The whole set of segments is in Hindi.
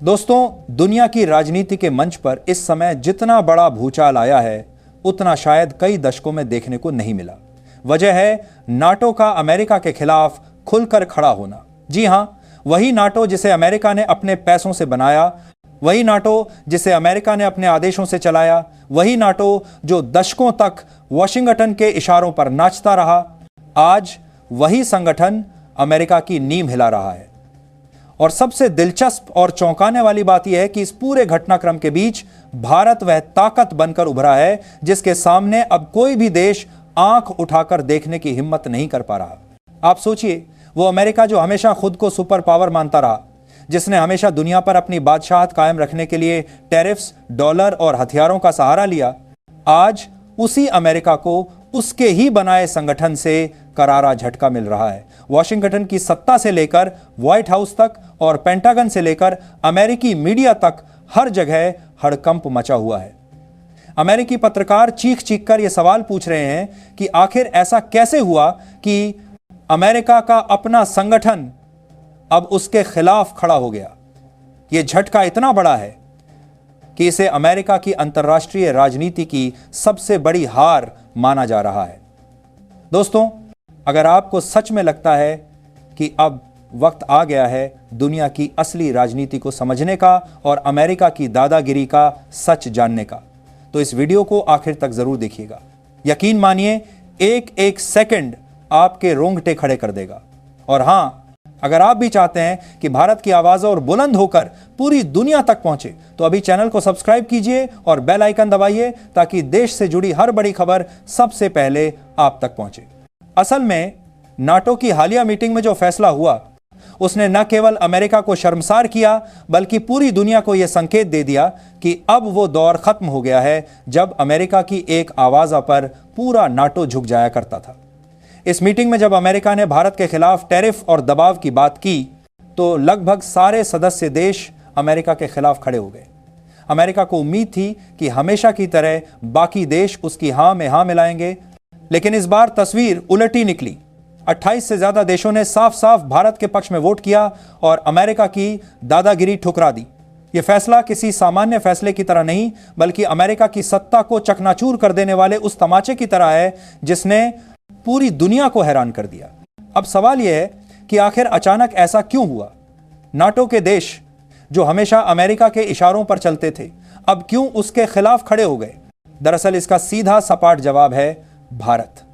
दोस्तों, दुनिया की राजनीति के मंच पर इस समय जितना बड़ा भूचाल आया है उतना शायद कई दशकों में देखने को नहीं मिला। वजह है नाटो का अमेरिका के खिलाफ खुलकर खड़ा होना। जी हां, वही नाटो जिसे अमेरिका ने अपने पैसों से बनाया, वही नाटो जिसे अमेरिका ने अपने आदेशों से चलाया, वही नाटो जो दशकों तक वॉशिंगटन के इशारों पर नाचता रहा, आज वही संगठन अमेरिका की नींव हिला रहा है। और सबसे दिलचस्प और चौंकाने वाली बात यह है कि इस पूरे घटनाक्रम के बीच भारत वह ताकत बनकर उभरा है जिसके सामने अब कोई भी देश आंख उठाकर देखने की हिम्मत नहीं कर पा रहा। आप सोचिए, वो अमेरिका जो हमेशा खुद को सुपर पावर मानता रहा, जिसने हमेशा दुनिया पर अपनी बादशाहत कायम रखने के लिए टैरिफ्स, डॉलर और हथियारों का सहारा लिया, आज उसी अमेरिका को उसके ही बनाए संगठन से करारा झटका मिल रहा है। वॉशिंगटन की सत्ता से लेकर व्हाइट हाउस तक और पेंटागन से लेकर अमेरिकी मीडिया तक हर जगह हड़कंप मचा हुआ है। अमेरिकी पत्रकार चीख चीख कर यह सवाल पूछ रहे हैं कि आखिर ऐसा कैसे हुआ कि अमेरिका का अपना संगठन अब उसके खिलाफ खड़ा हो गया। यह झटका इतना बड़ा है कि इसे अमेरिका की अंतर्राष्ट्रीय राजनीति की सबसे बड़ी हार माना जा रहा है। दोस्तों, अगर आपको सच में लगता है कि अब वक्त आ गया है दुनिया की असली राजनीति को समझने का और अमेरिका की दादागिरी का सच जानने का, तो इस वीडियो को आखिर तक जरूर देखिएगा। यकीन मानिए, एक एक सेकंड आपके रोंगटे खड़े कर देगा। और हां, अगर आप भी चाहते हैं कि भारत की आवाज और बुलंद होकर पूरी दुनिया तक पहुंचे, तो अभी चैनल को सब्सक्राइब कीजिए और बेल आइकन दबाइए ताकि देश से जुड़ी हर बड़ी खबर सबसे पहले आप तक पहुंचे। असल में नाटो की हालिया मीटिंग में जो फैसला हुआ, उसने न केवल अमेरिका को शर्मसार किया बल्कि पूरी दुनिया को यह संकेत दे दिया कि अब वो दौर खत्म हो गया है जब अमेरिका की एक आवाज पर पूरा नाटो झुक जाया करता था। इस मीटिंग में जब अमेरिका ने भारत के खिलाफ टैरिफ और दबाव की बात की, तो लगभग सारे सदस्य देश अमेरिका के खिलाफ खड़े हो गए। अमेरिका को उम्मीद थी कि हमेशा की तरह बाकी देश उसकी हां में हां मिलाएंगे, लेकिन इस बार तस्वीर उलटी निकली। 28 से ज्यादा देशों ने साफ साफ भारत के पक्ष में वोट किया और अमेरिका की दादागिरी ठुकरा दी। यह फैसला किसी सामान्य फैसले की तरह नहीं, बल्कि अमेरिका की सत्ता को चकनाचूर कर देने वाले उस तमाचे की तरह है जिसने पूरी दुनिया को हैरान कर दिया। अब सवाल यह है कि आखिर अचानक ऐसा क्यों हुआ? नाटो के देश जो हमेशा अमेरिका के इशारों पर चलते थे, अब क्यों उसके खिलाफ खड़े हो गए? दरअसल इसका सीधा सपाट जवाब है भारत।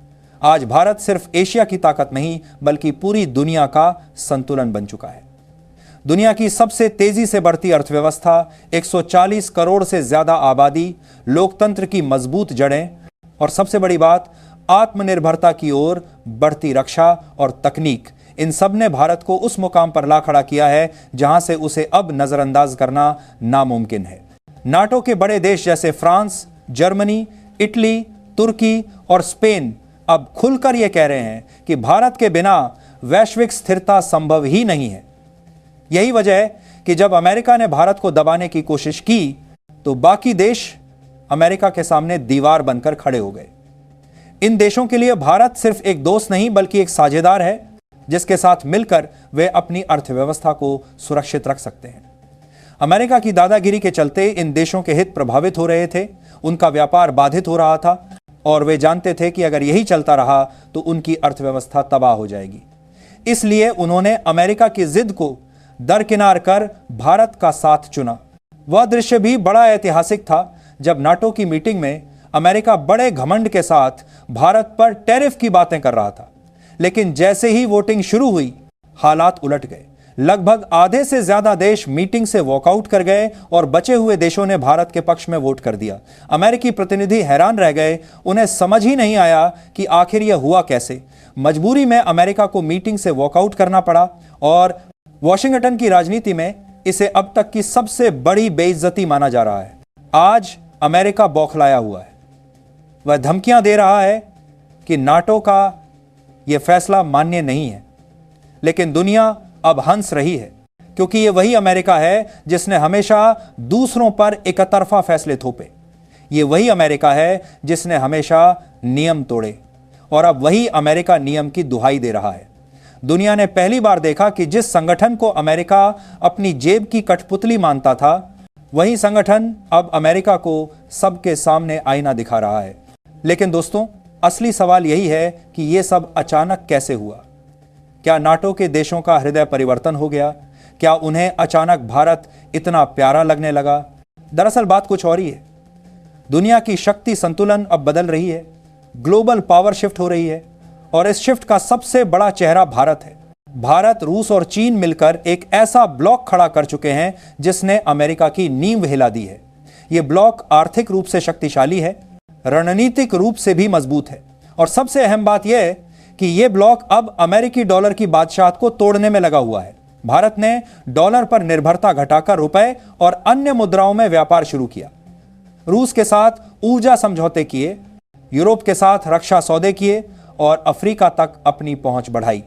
आज भारत सिर्फ एशिया की ताकत नहीं बल्कि पूरी दुनिया का संतुलन बन चुका है। दुनिया की सबसे तेजी से बढ़ती अर्थव्यवस्था, 140 करोड़ से ज्यादा आबादी, लोकतंत्र की मजबूत जड़ें और सबसे बड़ी बात, आत्मनिर्भरता की ओर बढ़ती रक्षा और तकनीक, इन सब ने भारत को उस मुकाम पर ला खड़ा किया है जहां से उसे अब नजरअंदाज करना नामुमकिन है। नाटो के बड़े देश जैसे फ्रांस, जर्मनी, इटली, तुर्की और स्पेन अब खुलकर यह कह रहे हैं कि भारत के बिना वैश्विक स्थिरता संभव ही नहीं है। यही वजह है कि जब अमेरिका ने भारत को दबाने की कोशिश की, तो बाकी देश अमेरिका के सामने दीवार बनकर खड़े हो गए। इन देशों के लिए भारत सिर्फ एक दोस्त नहीं बल्कि एक साझेदार है जिसके साथ मिलकर वे अपनी अर्थव्यवस्था को सुरक्षित रख सकते हैं। अमेरिका की दादागिरी के चलते इन देशों के हित प्रभावित हो रहे थे, उनका व्यापार बाधित हो रहा था और वे जानते थे कि अगर यही चलता रहा तो उनकी अर्थव्यवस्था तबाह हो जाएगी। इसलिए उन्होंने अमेरिका की जिद को दरकिनार कर भारत का साथ चुना। वह दृश्य भी बड़ा ऐतिहासिक था जब नाटो की मीटिंग में अमेरिका बड़े घमंड के साथ भारत पर टैरिफ की बातें कर रहा था, लेकिन जैसे ही वोटिंग शुरू हुई, हालात उलट गए। लगभग आधे से ज्यादा देश मीटिंग से वॉकआउट कर गए और बचे हुए देशों ने भारत के पक्ष में वोट कर दिया। अमेरिकी प्रतिनिधि हैरान रह गए, उन्हें समझ ही नहीं आया कि आखिर यह हुआ कैसे। मजबूरी में अमेरिका को मीटिंग से वॉकआउट करना पड़ा और वॉशिंगटन की राजनीति में इसे अब तक की सबसे बड़ी बेइज्जती माना जा रहा है। आज अमेरिका बौखलाया हुआ है। वह धमकियां दे रहा है कि नाटो का यह फैसला मान्य नहीं है, लेकिन दुनिया अब हंस रही है क्योंकि यह वही अमेरिका है जिसने हमेशा दूसरों पर एकतरफा फैसले थोपे। यह वही अमेरिका है जिसने हमेशा नियम तोड़े और अब वही अमेरिका नियम की दुहाई दे रहा है। दुनिया ने पहली बार देखा कि जिस संगठन को अमेरिका अपनी जेब की कठपुतली मानता था, वही संगठन अब अमेरिका को सबके सामने आईना दिखा रहा है। लेकिन दोस्तों, असली सवाल यही है कि यह सब अचानक कैसे हुआ? क्या नाटो के देशों का हृदय परिवर्तन हो गया? क्या उन्हें अचानक भारत इतना प्यारा लगने लगा? दरअसल बात कुछ और ही है। दुनिया की शक्ति संतुलन अब बदल रही है, ग्लोबल पावर शिफ्ट हो रही है और इस शिफ्ट का सबसे बड़ा चेहरा भारत है। भारत, रूस और चीन मिलकर एक ऐसा ब्लॉक खड़ा कर चुके हैं जिसने अमेरिका की नींव हिला दी है। यह ब्लॉक आर्थिक रूप से शक्तिशाली है, रणनीतिक रूप से भी मजबूत है और सबसे अहम बात यह है कि यह ब्लॉक अब अमेरिकी डॉलर की बादशाहत को तोड़ने में लगा हुआ है। भारत ने डॉलर पर निर्भरता घटाकर रुपए और अन्य मुद्राओं में व्यापार शुरू किया, रूस के साथ ऊर्जा समझौते किए, यूरोप के साथ रक्षा सौदे किए और अफ्रीका तक अपनी पहुंच बढ़ाई।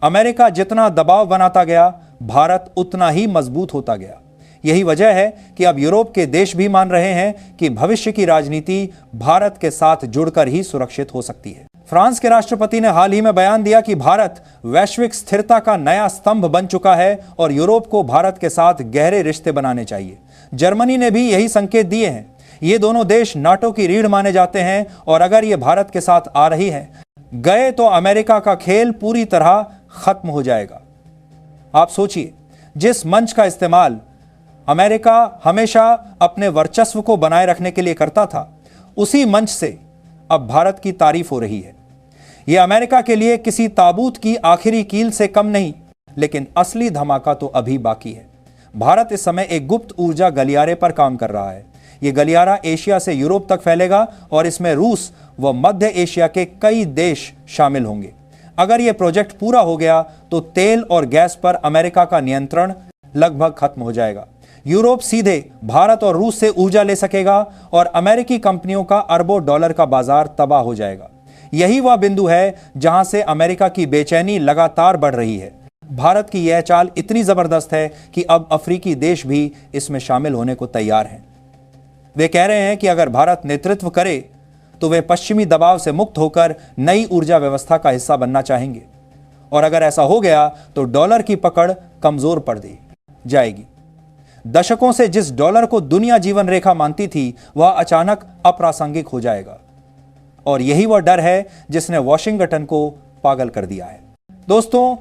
अमेरिका जितना दबाव बनाता गया, भारत उतना ही मजबूत होता गया। यही वजह है कि अब यूरोप के देश भी मान रहे हैं कि भविष्य की राजनीति भारत के साथ जुड़कर ही सुरक्षित हो सकती है। फ्रांस के राष्ट्रपति ने हाल ही में बयान दिया कि भारत वैश्विक स्थिरता का नया स्तंभ बन चुका है और यूरोप को भारत के साथ गहरे रिश्ते बनाने चाहिए। जर्मनी ने भी यही संकेत दिए हैं। ये दोनों देश नाटो की रीढ़ माने जाते हैं और अगर ये भारत के साथ आ रही है गए तो अमेरिका का खेल पूरी तरह खत्म हो जाएगा। आप सोचिए, जिस मंच का इस्तेमाल अमेरिका हमेशा अपने वर्चस्व को बनाए रखने के लिए करता था, उसी मंच से अब भारत की तारीफ हो रही है। यह अमेरिका के लिए किसी ताबूत की आखिरी कील से कम नहीं, लेकिन असली धमाका तो अभी बाकी है। भारत इस समय एक गुप्त ऊर्जा गलियारे पर काम कर रहा है। यह गलियारा एशिया से यूरोप तक फैलेगा और इसमें रूस व मध्य एशिया के कई देश शामिल होंगे। अगर यह प्रोजेक्ट पूरा हो गया तो तेल और गैस पर अमेरिका का नियंत्रण लगभग खत्म हो जाएगा। यूरोप सीधे भारत और रूस से ऊर्जा ले सकेगा और अमेरिकी कंपनियों का अरबों डॉलर का बाजार तबाह हो जाएगा। यही वह बिंदु है जहां से अमेरिका की बेचैनी लगातार बढ़ रही है। भारत की यह चाल इतनी जबरदस्त है कि अब अफ्रीकी देश भी इसमें शामिल होने को तैयार हैं। वे कह रहे हैं कि अगर भारत नेतृत्व करे तो वे पश्चिमी दबाव से मुक्त होकर नई ऊर्जा व्यवस्था का हिस्सा बनना चाहेंगे और अगर ऐसा हो गया तो डॉलर की पकड़ कमजोर पड़ जाएगी। दशकों से जिस डॉलर को दुनिया जीवन रेखा मानती थी, वह अचानक अप्रासंगिक हो जाएगा और यही वह डर है जिसने वॉशिंगटन को पागल कर दिया है। दोस्तों,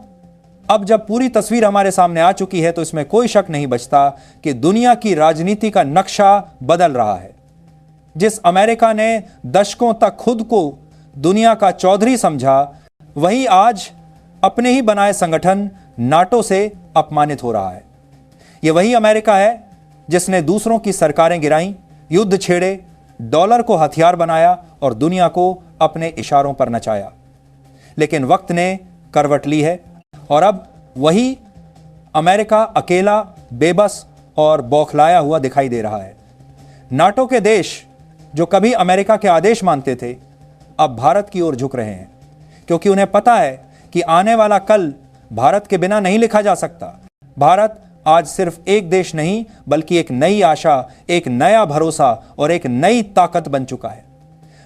अब जब पूरी तस्वीर हमारे सामने आ चुकी है तो इसमें कोई शक नहीं बचता कि दुनिया की राजनीति का नक्शा बदल रहा है। जिस अमेरिका ने दशकों तक खुद को दुनिया का चौधरी समझा, वही आज अपने ही बनाए संगठन नाटो से अपमानित हो रहा है। यह वही अमेरिका है जिसने दूसरों की सरकारें गिराईं, युद्ध छेड़े, डॉलर को हथियार बनाया और दुनिया को अपने इशारों पर नचाया। लेकिन वक्त ने करवट ली है और अब वही अमेरिका अकेला, बेबस और बौखलाया हुआ दिखाई दे रहा है। नाटो के देश जो कभी अमेरिका के आदेश मानते थे, अब भारत की ओर झुक रहे हैं, क्योंकि उन्हें पता है कि आने वाला कल भारत के बिना नहीं लिखा जा सकता। भारत आज सिर्फ एक देश नहीं, बल्कि एक नई आशा, एक नया भरोसा और एक नई ताकत बन चुका है।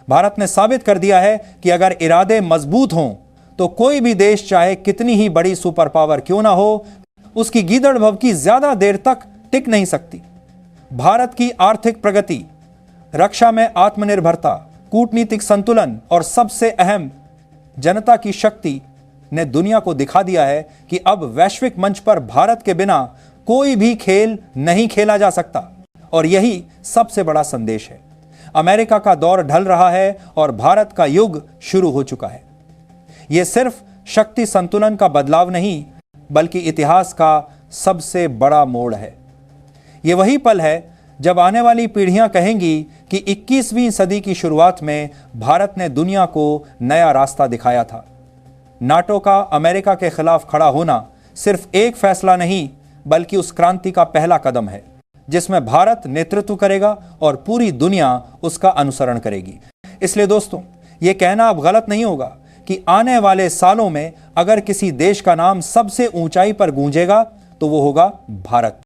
भारत ने साबित कर दिया है कि अगर इरादे मजबूत हों तो कोई भी देश, चाहे कितनी ही बड़ी सुपर पावर क्यों ना हो, उसकी गीदड़ भभकी ज्यादा देर तक टिक नहीं सकती। भारत की आर्थिक प्रगति, रक्षा में आत्मनिर्भरता, कूटनीतिक संतुलन और सबसे अहम जनता की शक्ति ने दुनिया को दिखा दिया है कि अब वैश्विक मंच पर भारत के बिना कोई भी खेल नहीं खेला जा सकता। और यही सबसे बड़ा संदेश है। अमेरिका का दौर ढल रहा है और भारत का युग शुरू हो चुका है। यह सिर्फ शक्ति संतुलन का बदलाव नहीं, बल्कि इतिहास का सबसे बड़ा मोड़ है। यह वही पल है जब आने वाली पीढ़ियां कहेंगी कि 21वीं सदी की शुरुआत में भारत ने दुनिया को नया रास्ता दिखाया था। नाटो का अमेरिका के खिलाफ खड़ा होना सिर्फ एक फैसला नहीं, बल्कि उस क्रांति का पहला कदम है जिसमें भारत नेतृत्व करेगा और पूरी दुनिया उसका अनुसरण करेगी। इसलिए दोस्तों, यह कहना अब गलत नहीं होगा कि आने वाले सालों में अगर किसी देश का नाम सबसे ऊंचाई पर गूंजेगा तो वो होगा भारत।